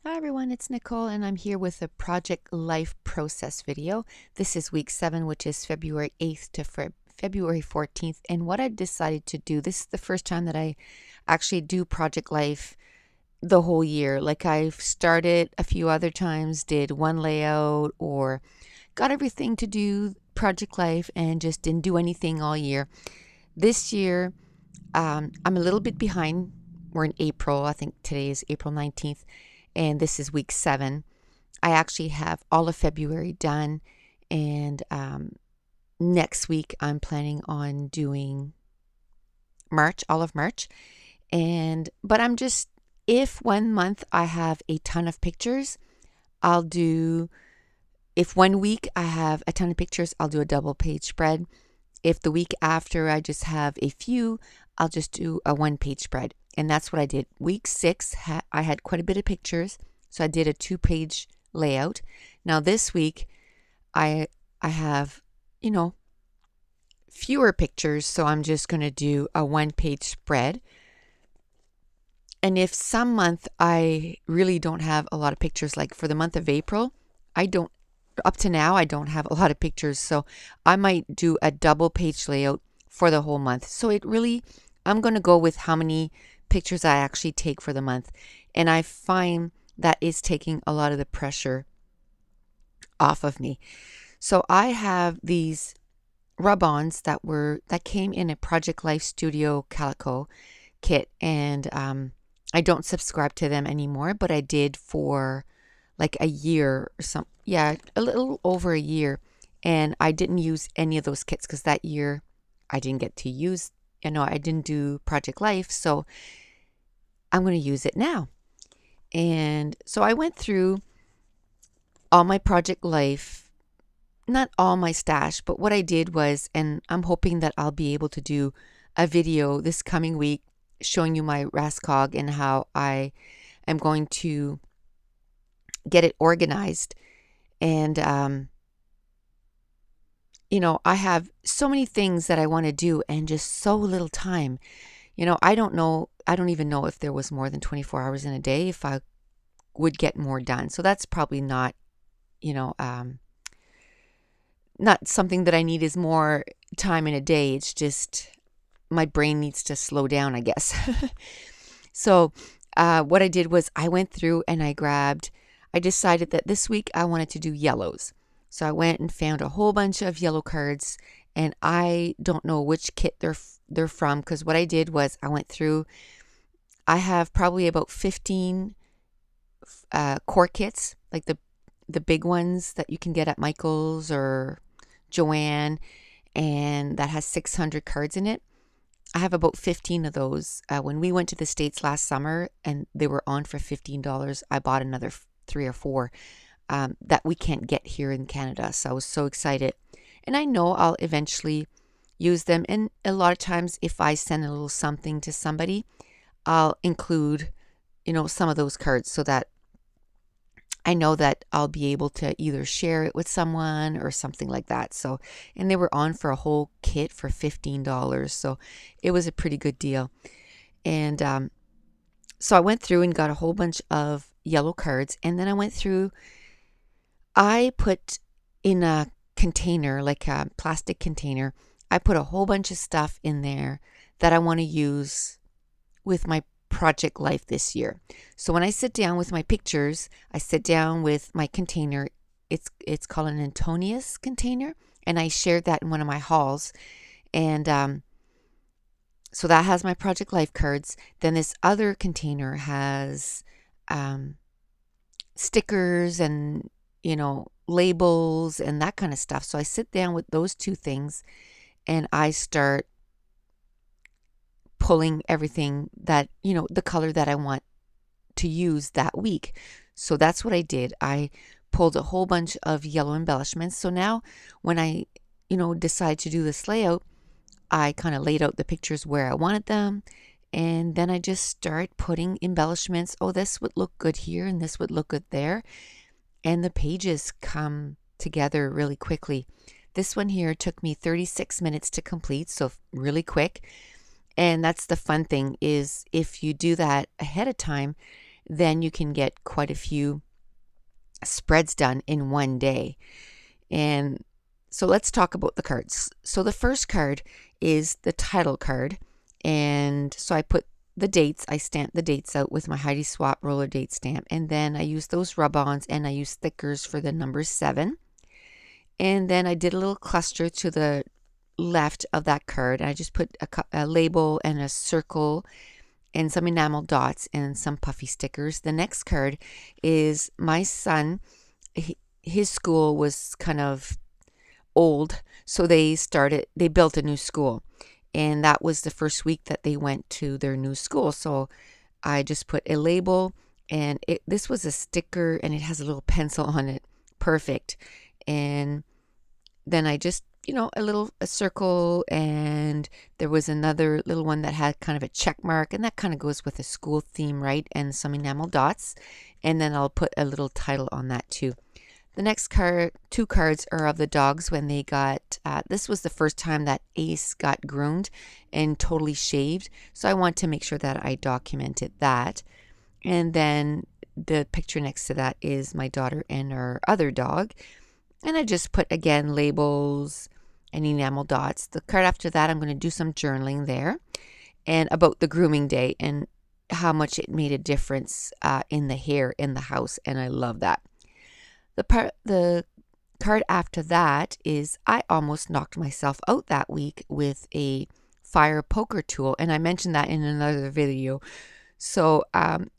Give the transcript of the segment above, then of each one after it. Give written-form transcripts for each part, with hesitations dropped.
Hi everyone, it's Nicole and I'm here with a project life process video. This is week 7, which is February 8th to February 14th. And what I decided to do, this is the first time that I actually do project life the whole year. Like I've started a few other times, did one layout or got everything to do project life and just didn't do anything all year. This year, I'm a little bit behind. We're in April. I think today is April 19th. And this is week 7. I actually have all of February done, and next week I'm planning on doing March, all of March. But I'm just, if one month I have a ton of pictures, I'll do, if one week I have a ton of pictures, I'll do a double page spread. If the week after I just have a few, I'll just do a 1-page spread. And that's what I did. Week 6, I had quite a bit of pictures, so I did a 2-page layout. Now this week, I have, fewer pictures, so I'm just going to do a 1-page spread. And if some month I really don't have a lot of pictures, like for the month of April, up to now, I don't have a lot of pictures, so I might do a double-page layout for the whole month. So I'm going to go with how many pictures I actually take for the month. And I find that is taking a lot of the pressure off of me. So I have these rub-ons that came in a Project Life Studio Calico kit, and I don't subscribe to them anymore, but I did for like a year or some, yeah, a little over a year. And I didn't use any of those kits because that year I didn't get to use, I didn't do Project Life, so I'm going to use it now. And so I went through all my Project Life, not all my stash, but what I did was, and I'm hoping that I'll be able to do a video this coming week showing you my Rascog and how I am going to get it organized. And I have so many things that I want to do and just so little time. I don't even know if there was more than 24 hours in a day, if I would get more done. So that's probably not, not something that I need is more time in a day. It's just my brain needs to slow down, I guess. So what I did was I went through and I decided that this week I wanted to do yellows. So I went and found a whole bunch of yellow cards, and I don't know which kit they're from, because what I did was I went through, I have probably about 15 core kits, like the big ones that you can get at Michael's or Joanne, and that has 600 cards in it. I have about 15 of those. When we went to the States last summer and they were on for $15, I bought another 3 or 4 that we can't get here in Canada. So I was so excited. And I know I'll eventually use them. And a lot of times if I send a little something to somebody, I'll include, some of those cards so that I know that I'll be able to either share it with someone or something like that. So, and they were on for a whole kit for $15. So it was a pretty good deal. And so I went through and got a whole bunch of yellow cards. And then I put in a container, like a plastic container, I put a whole bunch of stuff in there that I want to use with my project life this year. So when I sit down with my pictures, I sit down with my container. It's called an Antonius container, and I shared that in one of my hauls. And so that has my project life cards. Then this other container has stickers and labels and that kind of stuff. So I sit down with those 2 things and I start pulling everything that, the color that I want to use that week. So that's what I did. I pulled a whole bunch of yellow embellishments. So now when I, decide to do this layout, I kind of laid out the pictures where I wanted them. And then I just start putting embellishments. Oh, this would look good here and this would look good there. And the pages come together really quickly. This one here took me 36 minutes to complete, so really quick. And that's the fun thing, is if you do that ahead of time then you can get quite a few spreads done in one day. And so let's talk about the cards. So the first card is the title card. And so I put the dates, I stamped the dates out with my Heidi Swap roller date stamp. And then I used those rub-ons and I used stickers for the number 7. And then I did a little cluster to the left of that card. I just put a label and a circle and some enamel dots and some puffy stickers. The next card is my son. His school was kind of old, so they built a new school, and that was the first week that they went to their new school. So I just put a label, and this was a sticker, and it has a little pencil on it. Perfect. And then I just, a circle, and there was another little one that had kind of a check mark, and that kind of goes with a school theme, right? And some enamel dots, and then I'll put a little title on that too. The next two cards are of the dogs when they got, this was the first time that Ace got groomed and totally shaved. So I want to make sure that I documented that. And then the picture next to that is my daughter and her other dog. And I just put, again, labels and enamel dots. The card after that, I'm going to do some journaling there and about the grooming day and how much it made a difference in the hair in the house. And I love that. The card after that is I almost knocked myself out that week with a fire poker tool, and I mentioned that in another video. So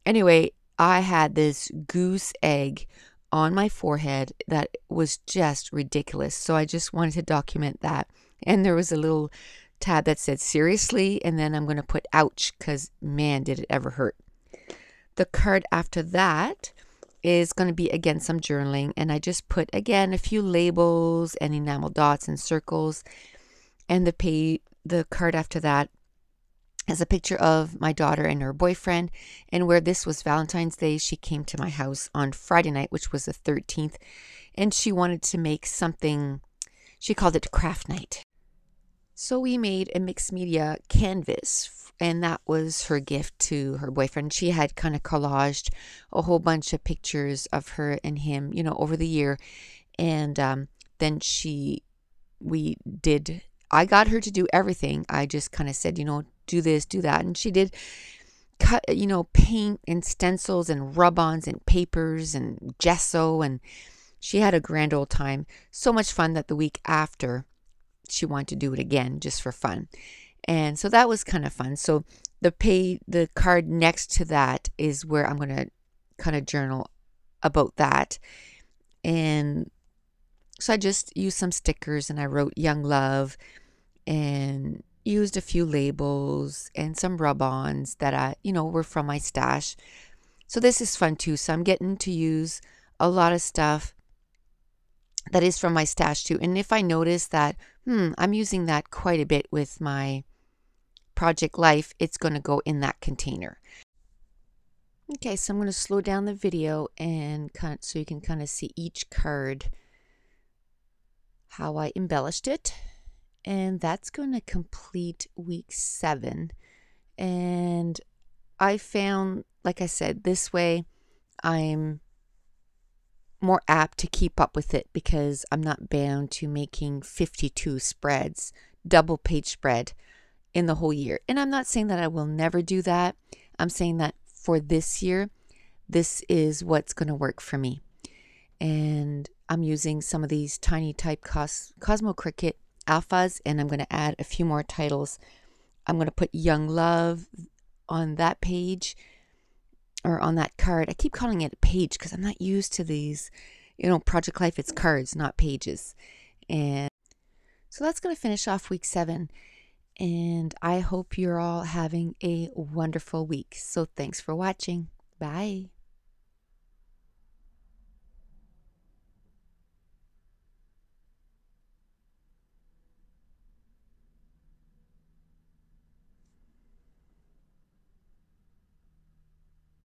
anyway, I had this goose egg on my forehead that was just ridiculous. So I just wanted to document that. And there was a little tab that said seriously, and then I'm going to put ouch, because man, did it ever hurt. The card after that is going to be, again, some journaling, and I just put, again, a few labels and enamel dots and circles. And the card after that has a picture of my daughter and her boyfriend, and where this was Valentine's Day, she came to my house on Friday night, which was the 13th, and she wanted to make something. She called it craft night. So we made a mixed media canvas, and that was her gift to her boyfriend. She had kind of collaged a whole bunch of pictures of her and him, over the year. And then I got her to do everything. I just kind of said, do this, do that. And she did cut, paint and stencils and rub-ons and papers and gesso. And she had a grand old time. So much fun that the week after, she wanted to do it again just for fun. And so that was kind of fun. So the card next to that is where I'm going to kind of journal about that. And so I just used some stickers, and I wrote Young Love and used a few labels and some rub-ons that were from my stash. So this is fun too. So I'm getting to use a lot of stuff that is from my stash too. And if I notice that, I'm using that quite a bit with my project life, it's going to go in that container. Okay, so I'm going to slow down the video and so you can kind of see each card, how I embellished it. And that's going to complete week 7. And I found, like I said, this way I'm more apt to keep up with it, because I'm not bound to making 52 spreads, double page spread in the whole year. And I'm not saying that I will never do that. I'm saying that for this year, this is what's going to work for me. And I'm using some of these tiny type Cosmo Cricut alphas, and I'm going to add a few more titles. I'm going to put Young Love on that page, or on that card. I keep calling it a page because I'm not used to these, Project Life, it's cards, not pages. And so that's going to finish off week 7. And I hope you're all having a wonderful week. So thanks for watching. Bye.